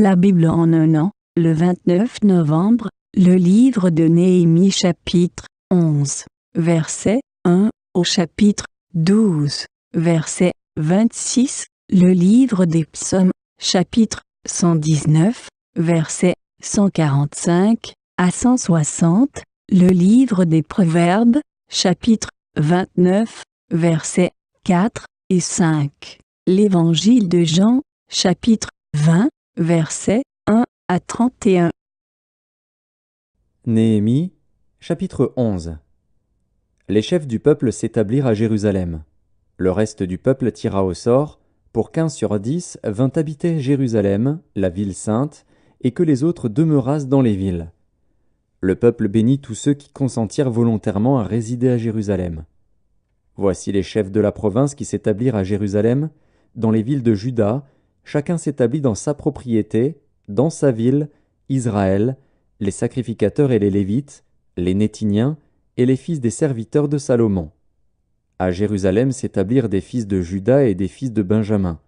La Bible en un an, le 29 novembre, le livre de Néhémie chapitre 11, verset 1 au chapitre 12, verset 26, le livre des psaumes, chapitre 119, verset 145 à 160, le livre des proverbes, chapitre 29, versets 4 et 5, l'évangile de Jean, chapitre 20, versets 1 à 31. Néhémie, chapitre 11. Les chefs du peuple s'établirent à Jérusalem. Le reste du peuple tira au sort, pour qu'1 sur 10 vint habiter Jérusalem, la ville sainte, et que les autres demeurassent dans les villes. Le peuple bénit tous ceux qui consentirent volontairement à résider à Jérusalem. Voici les chefs de la province qui s'établirent à Jérusalem, dans les villes de Juda, chacun s'établit dans sa propriété, dans sa ville, Israël, les sacrificateurs et les Lévites, les Néthiniens et les fils des serviteurs de Salomon. À Jérusalem s'établirent des fils de Juda et des fils de Benjamin.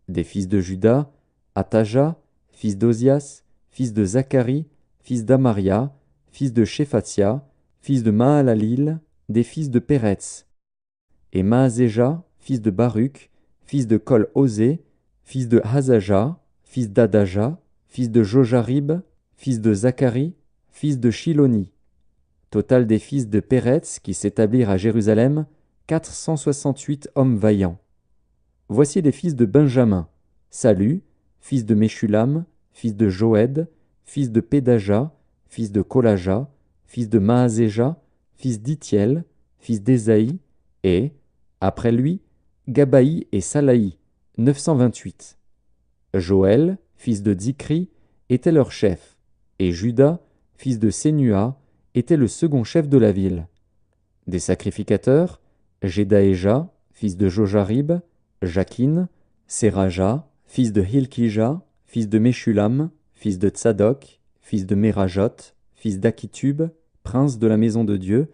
Des fils de Juda, Ataja, fils d'Ozias, fils de Zacharie, fils d'Amaria, fils de Shéphatia, fils de Mahalalil, des fils de Péretz. Et Maazéja, fils de Baruch, fils de Kol-Osé, fils de Hazaja, fils d'Adaja, fils de Jojarib, fils de Zacharie, fils de Shiloni. Total des fils de Péretz qui s'établirent à Jérusalem, 468 hommes vaillants. Voici les fils de Benjamin, Salu, fils de Meshulam, fils de Joëd, fils de Pédaja, fils de Kolaja, fils de Maazéja, fils d'Itiel, fils d'Ésaïe, et, après lui, Gabaï et Salaï, 928. Joël, fils de Zikri, était leur chef, et Juda, fils de Sénua, était le second chef de la ville. Des sacrificateurs, Jedaéja, fils de Jojarib, Jakin, Séraja, fils de Hilkija, fils de Meshulam, fils de Tsadok, fils de Mérajot, fils d'Akitub, prince de la maison de Dieu,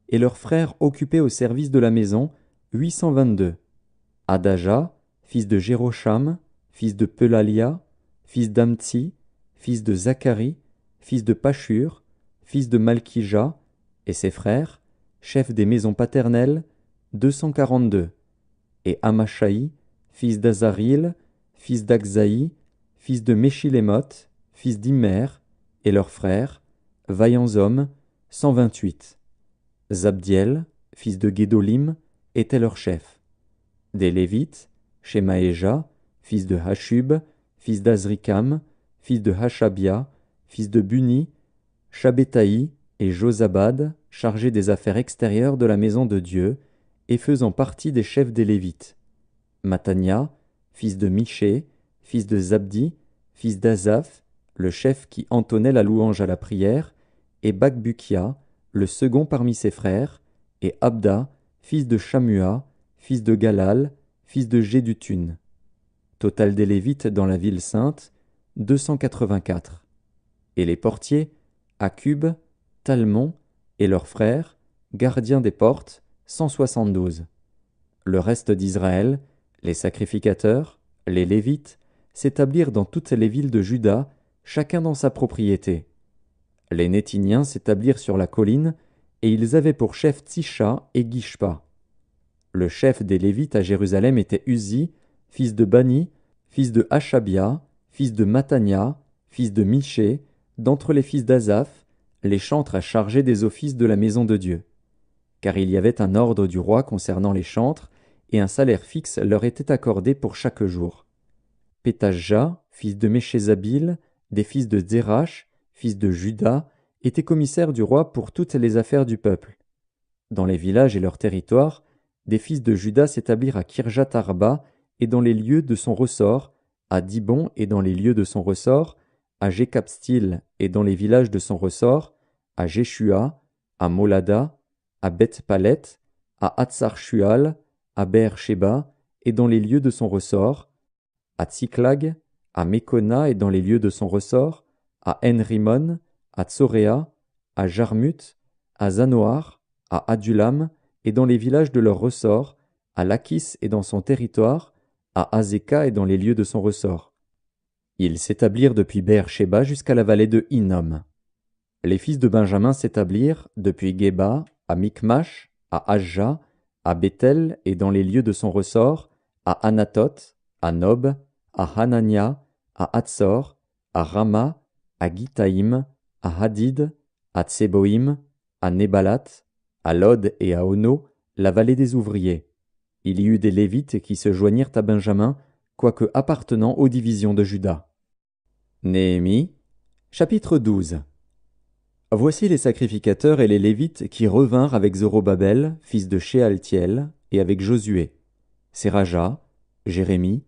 et leurs frères occupés au service de la maison, 822. Adaja, fils de Jérocham, fils de Pelalia, fils d'Amtsi, fils de Zacharie, fils de Pashur, fils de Malkija, et ses frères, chefs des maisons paternelles, 242. Et Amashaï, fils d'Azaril, fils d'Akzaï, fils de Meshilémoth, fils d'Immer, et leurs frères, vaillants hommes, 128. Zabdiel, fils de Guédolim, était leur chef. Des Lévites, Shemaéja, fils de Hashub, fils d'Azrikam, fils de Hashabia, fils de Buni, Shabbétaï et Josabad, chargés des affaires extérieures de la maison de Dieu, et faisant partie des chefs des Lévites. Matania, fils de Miché, fils de Zabdi, fils d'Azaph, le chef qui entonnait la louange à la prière, et Bakbukia, le second parmi ses frères, et Abda, fils de Shamua, fils de Galal, fils de Jédutun. Total des Lévites dans la ville sainte, 284. Et les portiers, Akub, Talmon, et leurs frères, gardiens des portes, 172. Le reste d'Israël, les sacrificateurs, les Lévites, s'établirent dans toutes les villes de Juda, chacun dans sa propriété. Les Néthiniens s'établirent sur la colline, et ils avaient pour chef Tsisha et Gishpa. Le chef des Lévites à Jérusalem était Uzi, fils de Bani, fils de Hashabia, fils de Matania, fils de Miché, d'entre les fils d'Azaph, les chantres chargés des offices de la maison de Dieu. Car il y avait un ordre du roi concernant les chantres, et un salaire fixe leur était accordé pour chaque jour. Pétajah, fils de Méchézabil, des fils de Zérach, fils de Juda, était commissaire du roi pour toutes les affaires du peuple. Dans les villages et leurs territoires, des fils de Juda s'établirent à Kirjat Arba et dans les lieux de son ressort, à Dibon et dans les lieux de son ressort, à Jékapstil et dans les villages de son ressort, à Jéshua, à Molada, à Beth-Palet, à Hatsar-Shual, à Beer-Sheba et dans les lieux de son ressort, à Tsiklag, à Mekona et dans les lieux de son ressort, à En-Rimon, à Tsoréa, à Jarmut, à Zanoar, à Adulam et dans les villages de leur ressort, à Lachis et dans son territoire, à Azeka et dans les lieux de son ressort. Ils s'établirent depuis Beer-Shéba jusqu'à la vallée de Hinnom. Les fils de Benjamin s'établirent depuis Géba, à Michmash, à Ajja, à Béthel et dans les lieux de son ressort, à Anathoth, à Nob, à Hanania, à Hatzor, à Rama, à Gitaïm, à Hadid, à Tseboïm, à Nébalat, à Lod et à Ono, la vallée des ouvriers. Il y eut des Lévites qui se joignirent à Benjamin, quoique appartenant aux divisions de Juda. Néhémie, chapitre 12. Voici les sacrificateurs et les Lévites qui revinrent avec Zorobabel, fils de Shealtiel, et avec Josué, Séraja, Jérémie,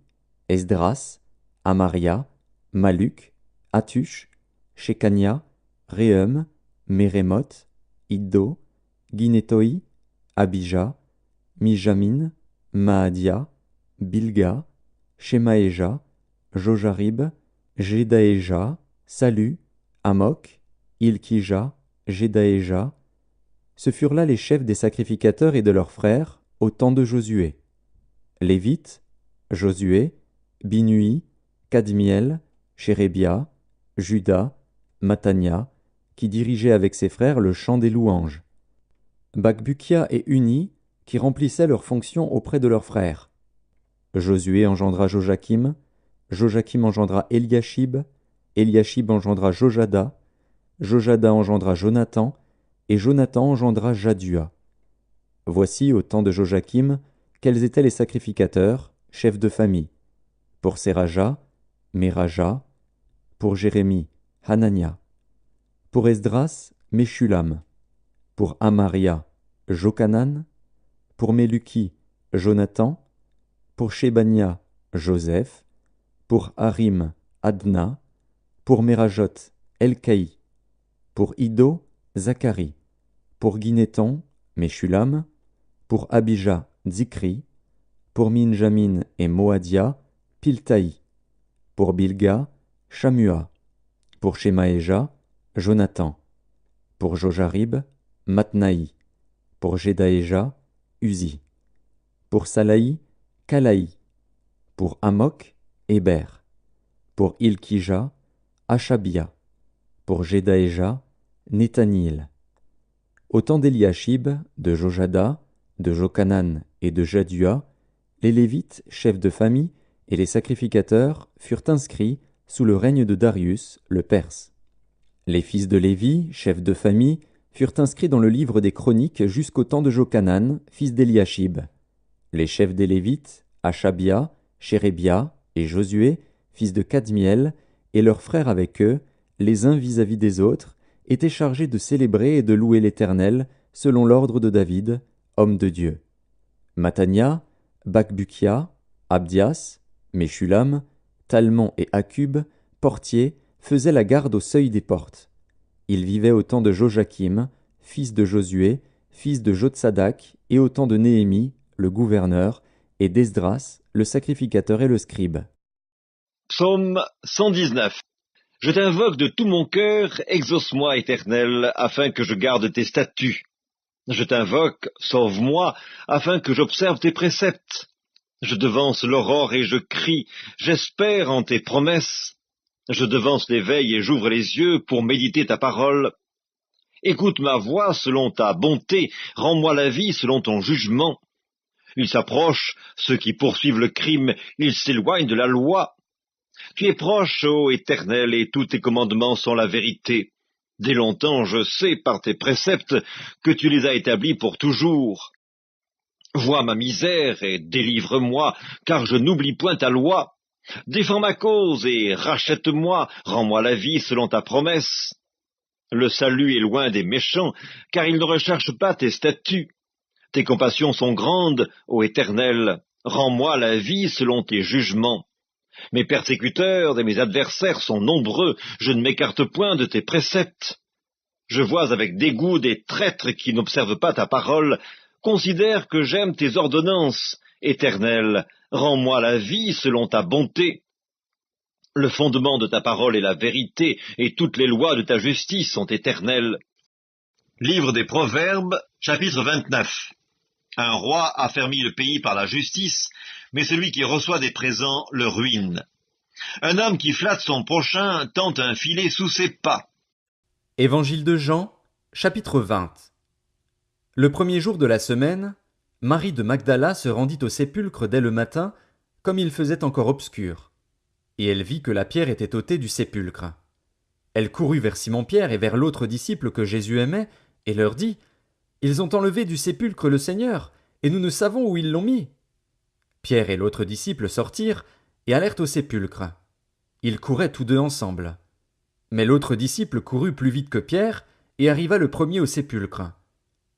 Esdras, Amaria, Maluc, Hatush, Shekania, Réhum, Mérémoth, Iddo, Guinétoi, Abija, Mijamin, Maadia, Bilga, Shemaéja, Jojarib, Jedaéja, Salu, Amok, Ilkija, Jedaéja. Ce furent là les chefs des sacrificateurs et de leurs frères, au temps de Josué. Lévites, Josué, Binui, Kadmiel, Chérébia, Juda, Matania, qui dirigeaient avec ses frères le chant des louanges. Bakbukia et Uni, qui remplissaient leurs fonctions auprès de leurs frères. Josué engendra Joachim, Joachim engendra Eliashib, Eliashib engendra Jojada, Jojada engendra Jonathan, et Jonathan engendra Jadua. Voici, au temps de Joachim, quels étaient les sacrificateurs, chefs de famille. Pour Séraja, Méraja. Pour Jérémie, Hanania. Pour Esdras, Meshulam. Pour Amaria, Jokanan. Pour Meluki, Jonathan. Pour Shebania, Joseph. Pour Harim, Adna. Pour Merajot, Elkaï. Pour Iddo, Zacharie. Pour Guinéton, Meshulam. Pour Abija, Zikri. Pour Minjamin et Moadia, Piltaï. Pour Bilga, Shamua. Pour Shemaéja, Jonathan. Pour Jojarib, Matnaï. Pour Jedaéja, Uzi. Pour Salaï, Kalaï. Pour Amok, Héber. Pour Ilkija, Achabia. Pour Jedaéja, Nethanil. Au temps d'Eliashib, de Jojada, de Jokanan et de Jadua, les Lévites, chefs de famille, et les sacrificateurs furent inscrits sous le règne de Darius, le Perse. Les fils de Lévi, chefs de famille, furent inscrits dans le livre des chroniques jusqu'au temps de Jokanan, fils d'Eliashib. Les chefs des Lévites, Achabia, Chérébia et Josué, fils de Kadmiel, et leurs frères avec eux, les uns vis-à-vis des autres, étaient chargés de célébrer et de louer l'Éternel, selon l'ordre de David, homme de Dieu. Matania, Bakbukia, Abdias, Meshulam, Talmon et Akub, portiers, faisaient la garde au seuil des portes. Ils vivaient au temps de Joachim, fils de Josué, fils de Jotsadak, et au temps de Néhémie, le gouverneur, et d'Esdras, le sacrificateur et le scribe. Psaume 119. Je t'invoque de tout mon cœur, exauce-moi, Éternel, afin que je garde tes statuts. Je t'invoque, sauve-moi, afin que j'observe tes préceptes. Je devance l'aurore et je crie, j'espère en tes promesses. Je devance l'éveil et j'ouvre les yeux pour méditer ta parole. Écoute ma voix selon ta bonté, rends-moi la vie selon ton jugement. Ils s'approchent, ceux qui poursuivent le crime, ils s'éloignent de la loi. Tu es proche, ô Éternel, et tous tes commandements sont la vérité. Dès longtemps, je sais par tes préceptes que tu les as établis pour toujours. Vois ma misère et délivre-moi, car je n'oublie point ta loi. Défends ma cause et rachète-moi, rends-moi la vie selon ta promesse. Le salut est loin des méchants, car ils ne recherchent pas tes statuts. Tes compassions sont grandes, ô Éternel, rends-moi la vie selon tes jugements. Mes persécuteurs et mes adversaires sont nombreux, je ne m'écarte point de tes préceptes. Je vois avec dégoût des traîtres qui n'observent pas ta parole. Considère que j'aime tes ordonnances. Éternel, rends-moi la vie selon ta bonté. Le fondement de ta parole est la vérité, et toutes les lois de ta justice sont éternelles. Livre des Proverbes, chapitre 29. Un roi affermit le pays par la justice, mais celui qui reçoit des présents le ruine. Un homme qui flatte son prochain tente un filet sous ses pas. Évangile de Jean, chapitre 20. Le premier jour de la semaine, Marie de Magdala se rendit au sépulcre dès le matin, comme il faisait encore obscur. Et elle vit que la pierre était ôtée du sépulcre. Elle courut vers Simon-Pierre et vers l'autre disciple que Jésus aimait, et leur dit : « Ils ont enlevé du sépulcre le Seigneur, et nous ne savons où ils l'ont mis. » Pierre et l'autre disciple sortirent et allèrent au sépulcre. Ils couraient tous deux ensemble. Mais l'autre disciple courut plus vite que Pierre et arriva le premier au sépulcre.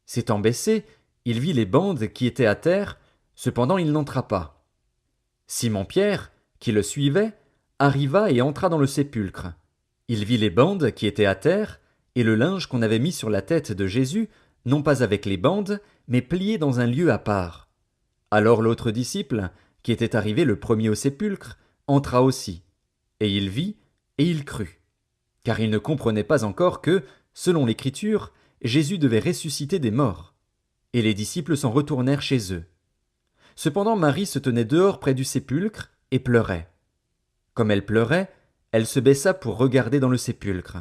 S'étant baissé, il vit les bandes qui étaient à terre, cependant il n'entra pas. Simon-Pierre, qui le suivait, arriva et entra dans le sépulcre. Il vit les bandes qui étaient à terre, et le linge qu'on avait mis sur la tête de Jésus, non pas avec les bandes, mais plié dans un lieu à part. Alors l'autre disciple, qui était arrivé le premier au sépulcre, entra aussi. Et il vit, et il crut. Car il ne comprenait pas encore que, selon l'Écriture, Jésus devait ressusciter des morts. Et les disciples s'en retournèrent chez eux. Cependant Marie se tenait dehors près du sépulcre, et pleurait. Comme elle pleurait, elle se baissa pour regarder dans le sépulcre.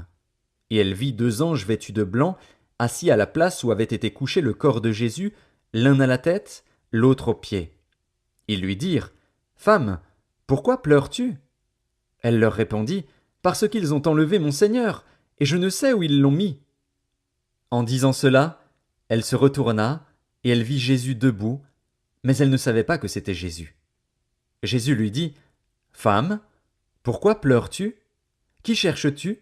Et elle vit 2 anges vêtus de blanc, assis à la place où avait été couché le corps de Jésus, l'un à la tête, l'autre aux pieds. Ils lui dirent : « Femme, pourquoi pleures-tu » Elle leur répondit : « Parce qu'ils ont enlevé mon Seigneur, et je ne sais où ils l'ont mis. » En disant cela, elle se retourna, et elle vit Jésus debout, mais elle ne savait pas que c'était Jésus. Jésus lui dit : « Femme, pourquoi pleures-tu ? Qui cherches-tu »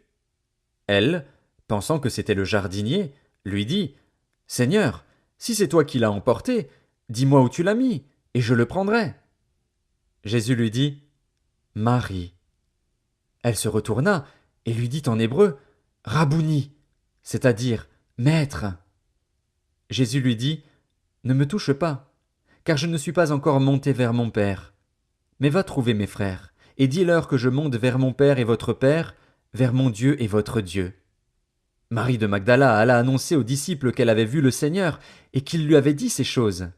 Elle, pensant que c'était le jardinier, lui dit : « Seigneur, si c'est toi qui l'as emporté, dis-moi où tu l'as mis, et je le prendrai. » Jésus lui dit : « Marie. » Elle se retourna et lui dit en hébreu : « Rabouni », c'est-à-dire « Maître ». Jésus lui dit : « Ne me touche pas, car je ne suis pas encore monté vers mon Père. Mais va trouver mes frères, et dis-leur que je monte vers mon Père et votre Père, vers mon Dieu et votre Dieu. » Marie de Magdala alla annoncer aux disciples qu'elle avait vu le Seigneur et qu'il lui avait dit ces choses.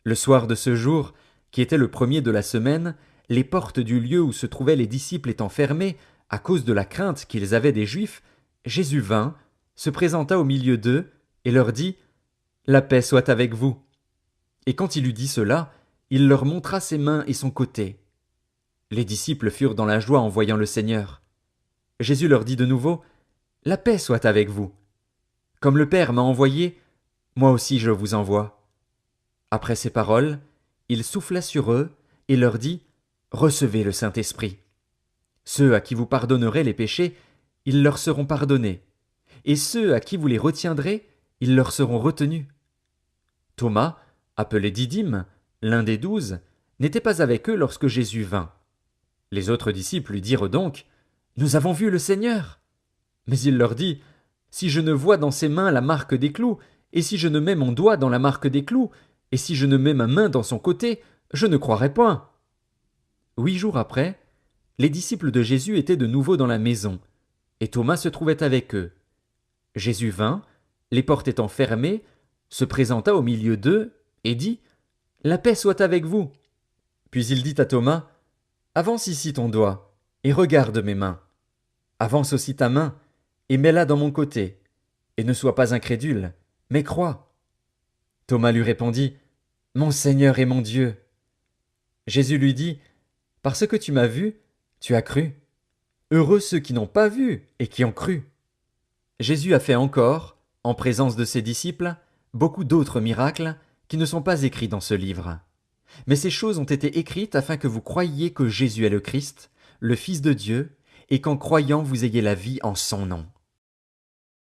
Le soir de ce jour, qui était le premier de la semaine, les portes du lieu où se trouvaient les disciples étant fermées, à cause de la crainte qu'ils avaient des Juifs, Jésus vint, se présenta au milieu d'eux, et leur dit : « La paix soit avec vous. » Et quand il eut dit cela, il leur montra ses mains et son côté. Les disciples furent dans la joie en voyant le Seigneur. Jésus leur dit de nouveau : « La paix soit avec vous. Comme le Père m'a envoyé, moi aussi je vous envoie. » Après ces paroles, il souffla sur eux et leur dit : « Recevez le Saint-Esprit. Ceux à qui vous pardonnerez les péchés, ils leur seront pardonnés, et ceux à qui vous les retiendrez, ils leur seront retenus. » Thomas, appelé Didyme, l'un des 12, n'était pas avec eux lorsque Jésus vint. Les autres disciples lui dirent donc : « Nous avons vu le Seigneur. » Mais il leur dit : « Si je ne vois dans ses mains la marque des clous, et si je ne mets mon doigt dans la marque des clous, et si je ne mets ma main dans son côté, je ne croirai point. » 8 jours après, les disciples de Jésus étaient de nouveau dans la maison, et Thomas se trouvait avec eux. Jésus vint, les portes étant fermées, se présenta au milieu d'eux, et dit : « La paix soit avec vous. » Puis il dit à Thomas : « Avance ici ton doigt, et regarde mes mains. Avance aussi ta main, et mets-la dans mon côté, et ne sois pas incrédule, mais crois. » Thomas lui répondit : « Mon Seigneur et mon Dieu. » Jésus lui dit : « Parce que tu m'as vu, tu as cru. Heureux ceux qui n'ont pas vu et qui ont cru. » Jésus a fait encore, en présence de ses disciples, beaucoup d'autres miracles qui ne sont pas écrits dans ce livre. Mais ces choses ont été écrites afin que vous croyiez que Jésus est le Christ, le Fils de Dieu, et qu'en croyant vous ayez la vie en son nom.